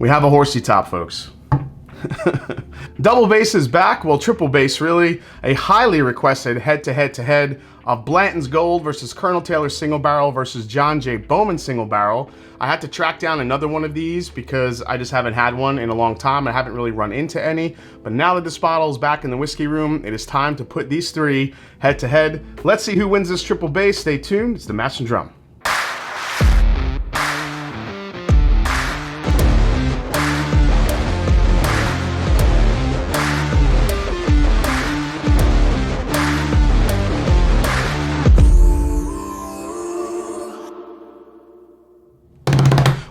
We have a horsey top, folks. Double bass is back, well, triple bass really. A highly requested head-to-head of Blanton's Gold versus Colonel Taylor single barrel versus John J. Bowman single barrel. I had to track down another one of these because I just haven't had one in a long time. I haven't really run into any, but now that this bottle is back in the whiskey room, it is time to put these three head-to-head. Let's see who wins this triple bass. Stay tuned. It's the Mash and Drum.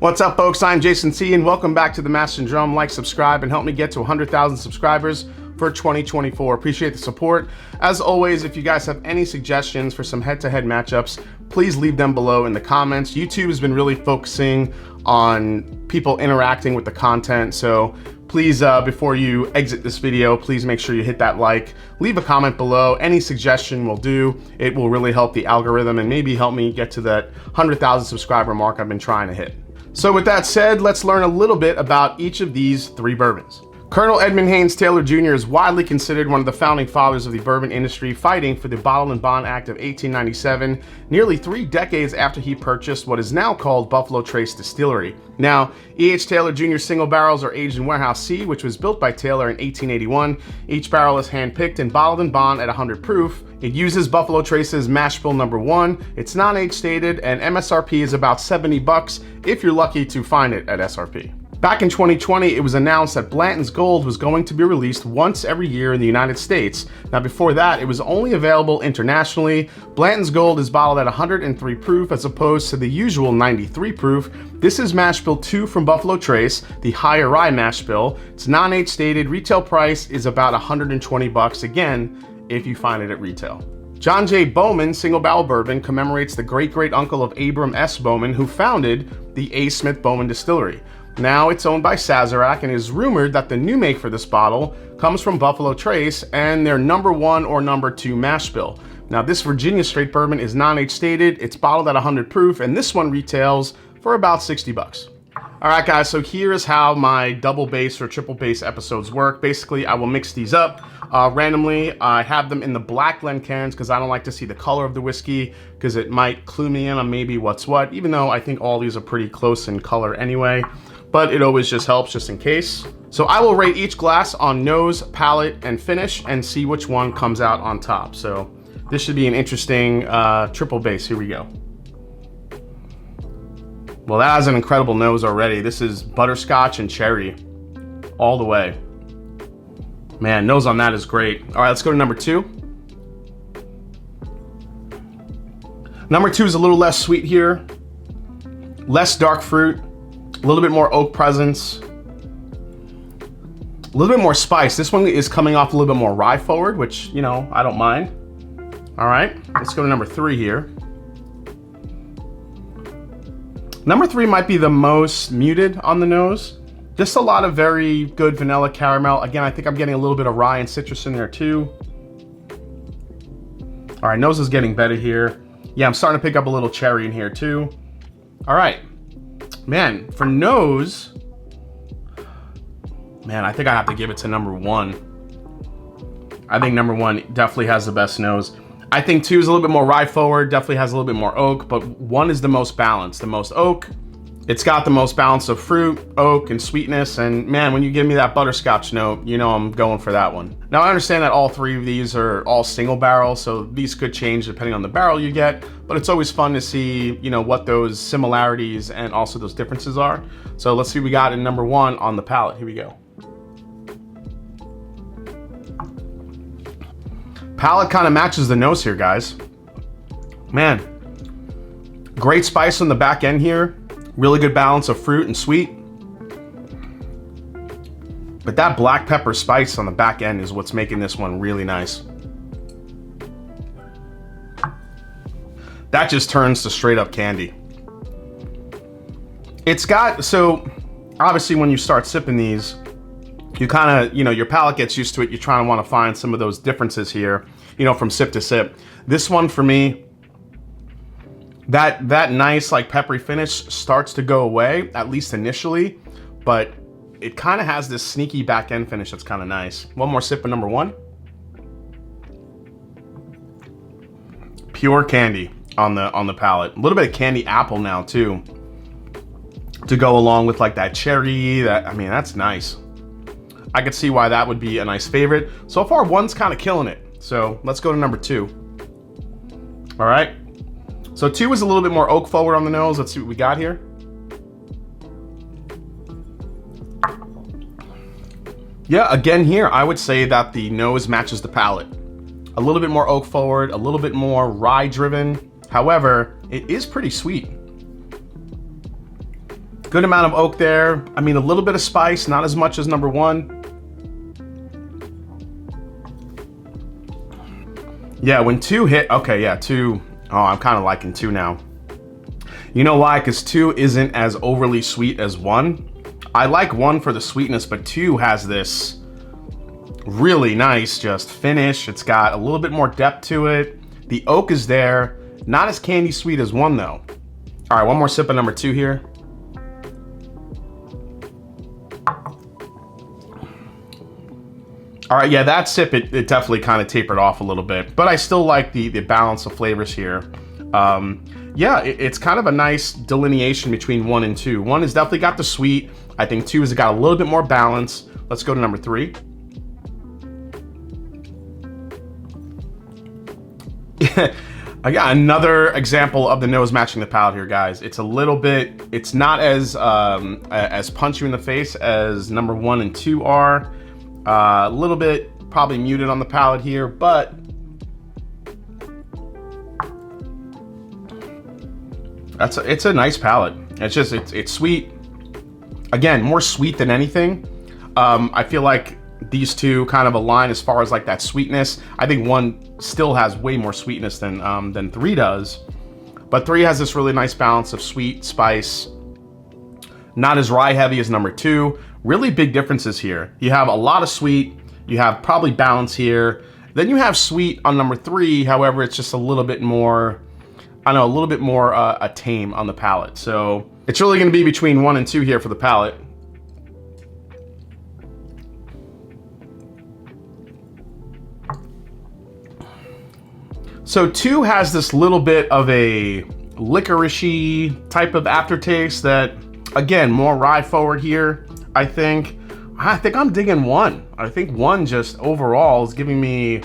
What's up, folks? I'm Jason C, and welcome back to the Mash and Drum. Like, subscribe, and help me get to 100,000 subscribers for 2024. Appreciate the support. As always, if you guys have any suggestions for some head-to-head matchups, please leave them below in the comments. YouTube has been really focusing on people interacting with the content, so please, before you exit this video, please make sure you hit that like, leave a comment below. Any suggestion will do. It will really help the algorithm and maybe help me get to that 100,000 subscriber mark I've been trying to hit. So with that said, let's learn a little bit about each of these three bourbons. Colonel Edmund Haynes Taylor Jr. is widely considered one of the founding fathers of the bourbon industry, fighting for the Bottle and Bond Act of 1897, nearly 3 decades after he purchased what is now called Buffalo Trace Distillery. Now, E.H. Taylor Jr. single barrels are aged in Warehouse C, which was built by Taylor in 1881. Each barrel is hand-picked and bottled and bond at 100 proof. It uses Buffalo Trace's mash bill number 1. It's non-age stated, and MSRP is about $70 if you're lucky to find it at SRP. Back in 2020, it was announced that Blanton's Gold was going to be released once every year in the United States. Now before that, it was only available internationally. Blanton's Gold is bottled at 103 proof as opposed to the usual 93 proof. This is mash bill 2 from Buffalo Trace, the higher rye mash bill. It's non-age stated. Retail price is about $120, again, if you find it at retail. John J. Bowman single barrel bourbon commemorates the great uncle of Abram S. Bowman, who founded the A. Smith Bowman Distillery. Now it's owned by Sazerac, and it is rumored that the new make for this bottle comes from Buffalo Trace and their number 1 or number 2 mash bill. Now this Virginia straight bourbon is non-age stated, it's bottled at 100 proof, and this one retails for about $60. Alright guys, so here is how my double bass or triple bass episodes work. Basically, I will mix these up randomly. I have them in the black Glencans because I don't like to see the color of the whiskey because it might clue me in on maybe what's what, even though I think all these are pretty close in color anyway. But it always just helps just in case. So I will rate each glass on nose, palate, and finish and see which one comes out on top. So this should be an interesting triple bass. Here we go. Well, that has an incredible nose already. This is butterscotch and cherry all the way. Man, nose on that is great. All right, let's go to number 2. Number 2 is a little less sweet here. Less dark fruit. A little bit more oak presence, a little bit more spice. This one is coming off a little bit more rye forward, which, you know, I don't mind. All right, let's go to number 3 here. Number 3 might be the most muted on the nose. Just a lot of very good vanilla caramel. Again, I think I'm getting a little bit of rye and citrus in there too. All right, nose is getting better here. Yeah, I'm starting to pick up a little cherry in here too. All right. Man, for nose, man, I think I have to give it to number 1. I think number 1 definitely has the best nose. I think 2 is a little bit more rye forward, definitely has a little bit more oak, but 1 is the most balanced, the most oak. It's got the most balance of fruit, oak, and sweetness, and man, when you give me that butterscotch note, you know I'm going for that one. Now, I understand that all 3 of these are all single barrel, so these could change depending on the barrel you get, but it's always fun to see, you know, what those similarities and also those differences are. So let's see what we got in number 1 on the palate. Here we go. Palate kind of matches the nose here, guys. Man, great spice on the back end here. Really good balance of fruit and sweet. But that black pepper spice on the back end is what's making this one really nice. That just turns to straight up candy. It's got, so obviously when you start sipping these, you kind of, you know, your palate gets used to it. You try and want to find some of those differences here, you know, from sip to sip. This one for me, that nice like peppery finish starts to go away, at least initially, but it kind of has this sneaky back end finish that's kind of nice. One more sip of number one. Pure candy on the palate. A little bit of candy apple now too, to go along with like that cherry. I mean, that's nice. I could see why that would be a nice favorite. So far, one's kind of killing it. So let's go to number two. All right. So two is a little bit more oak forward on the nose. Let's see what we got here. Yeah, again here, I would say that the nose matches the palate. A little bit more oak forward, a little bit more rye driven. However, it is pretty sweet. Good amount of oak there. I mean, a little bit of spice, not as much as number one. Yeah, when two hit, okay, yeah, two. Oh, I'm kind of liking two now. You know why? Because two isn't as overly sweet as one. I like one for the sweetness, but two has this really nice just finish. It's got a little bit more depth to it. The oak is there. Not as candy sweet as one though. All right, one more sip of number two here. All right, yeah, that sip, it definitely kind of tapered off a little bit, but I still like the balance of flavors here. Yeah, it's kind of a nice delineation between one and two. One has definitely got the sweet. I think two has got a little bit more balance. Let's go to number three. I got another example of the nose matching the palate here, guys. It's a little bit, it's not as punchy in the face as number one and two are. A little bit probably muted on the palate here, but it's a nice palate. It's just, it's sweet. Again, more sweet than anything. I feel like these two kind of align as far as like that sweetness. I think one still has way more sweetness than three does, but three has this really nice balance of sweet, spice, not as rye heavy as number two. Really big differences here. You have a lot of sweet, you have probably balance here, then you have sweet on number three. However, it's just a little bit more, I don't know, a little bit more tame on the palate. So it's really gonna be between one and two here for the palate. So two has this little bit of a licoricey type of aftertaste that, again, more rye forward here. I think I'm digging one. I think one just overall is giving me,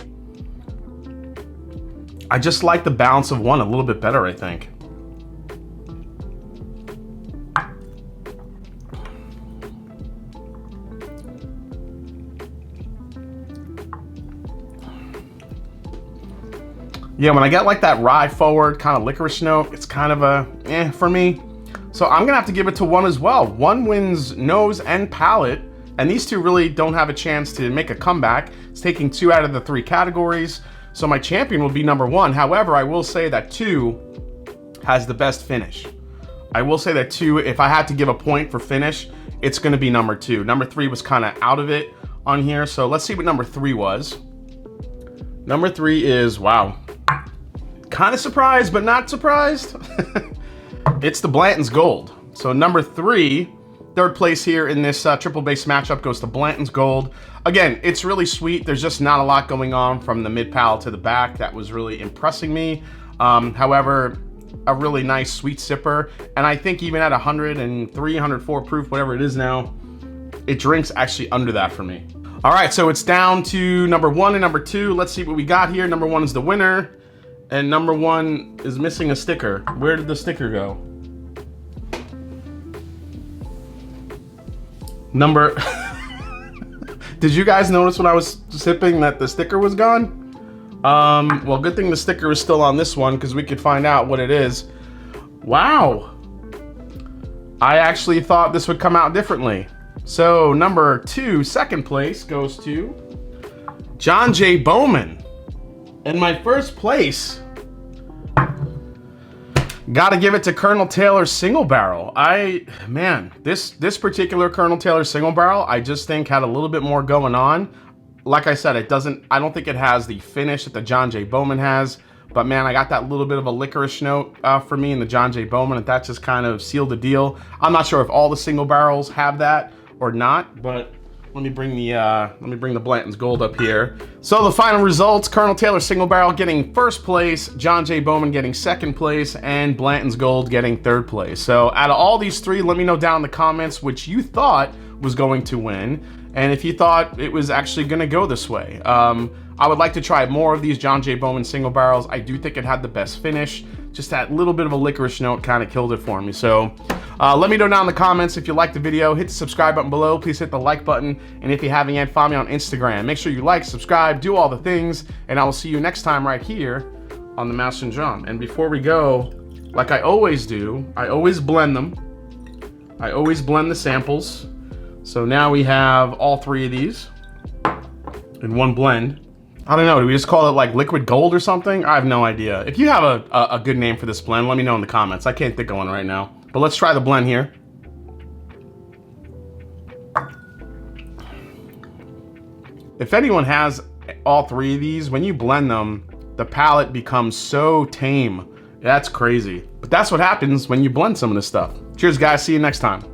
I just like the balance of one a little bit better, I think. Yeah, when I get like that rye forward kind of licorice note, it's kind of a for me. So I'm gonna have to give it to one as well. One wins nose and palate, and these two really don't have a chance to make a comeback. It's taking two out of the three categories. So my champion will be number one. However, I will say that two has the best finish. I will say that two, if I had to give a point for finish, it's gonna be number two. Number three was kind of out of it on here. So let's see what number three was. Number three is, wow. Kind of surprised, but not surprised. It's the Blanton's Gold. So number three, third place here in this triple base matchup goes to Blanton's Gold. Again, it's really sweet. There's just not a lot going on from the mid palate to the back. That was really impressing me. However, a really nice sweet sipper. And I think even at 103, 104 proof, whatever it is now, it drinks actually under that for me. All right, so it's down to number one and number two. Let's see what we got here. Number one is the winner. And number one is missing a sticker. Where did the sticker go? Number... Did you guys notice when I was sipping that the sticker was gone? Well, good thing the sticker is still on this one because we could find out what it is. Wow. I actually thought this would come out differently. So number two, second place, goes to John J. Bowman. And my first place, gotta give it to Colonel Taylor's Single Barrel. Man, this particular Colonel Taylor Single Barrel, I just think had a little bit more going on. Like I said, I don't think it has the finish that the John J. Bowman has, But man, I got that little bit of a licorice note for me in the John J. Bowman, and that just kind of sealed the deal. I'm not sure if all the single barrels have that or not, but let me bring the Blanton's Gold up here. So the final results: Colonel Taylor single barrel getting first place, John J. Bowman getting second place, and Blanton's Gold getting third place. So out of all these three, let me know down in the comments which you thought was going to win, and if you thought it was actually going to go this way. I would like to try more of these John J. Bowman single barrels. I do think it had the best finish. Just that little bit of a licorice note kind of killed it for me. So let me know down in the comments if you liked the video. Hit the subscribe button below. Please hit the like button. And if you haven't yet, follow me on Instagram. Make sure you like, subscribe, do all the things. And I will see you next time right here on the Master and Drum. And before we go, like I always do, I always blend them. I always blend the samples. So now we have all three of these in one blend. I don't know, do we just call it like liquid gold or something? I have no idea. If you have a good name for this blend, let me know in the comments. I can't think of one right now. But let's try the blend here. If anyone has all three of these, when you blend them, the palate becomes so tame. That's crazy. But that's what happens when you blend some of this stuff. Cheers, guys. See you next time.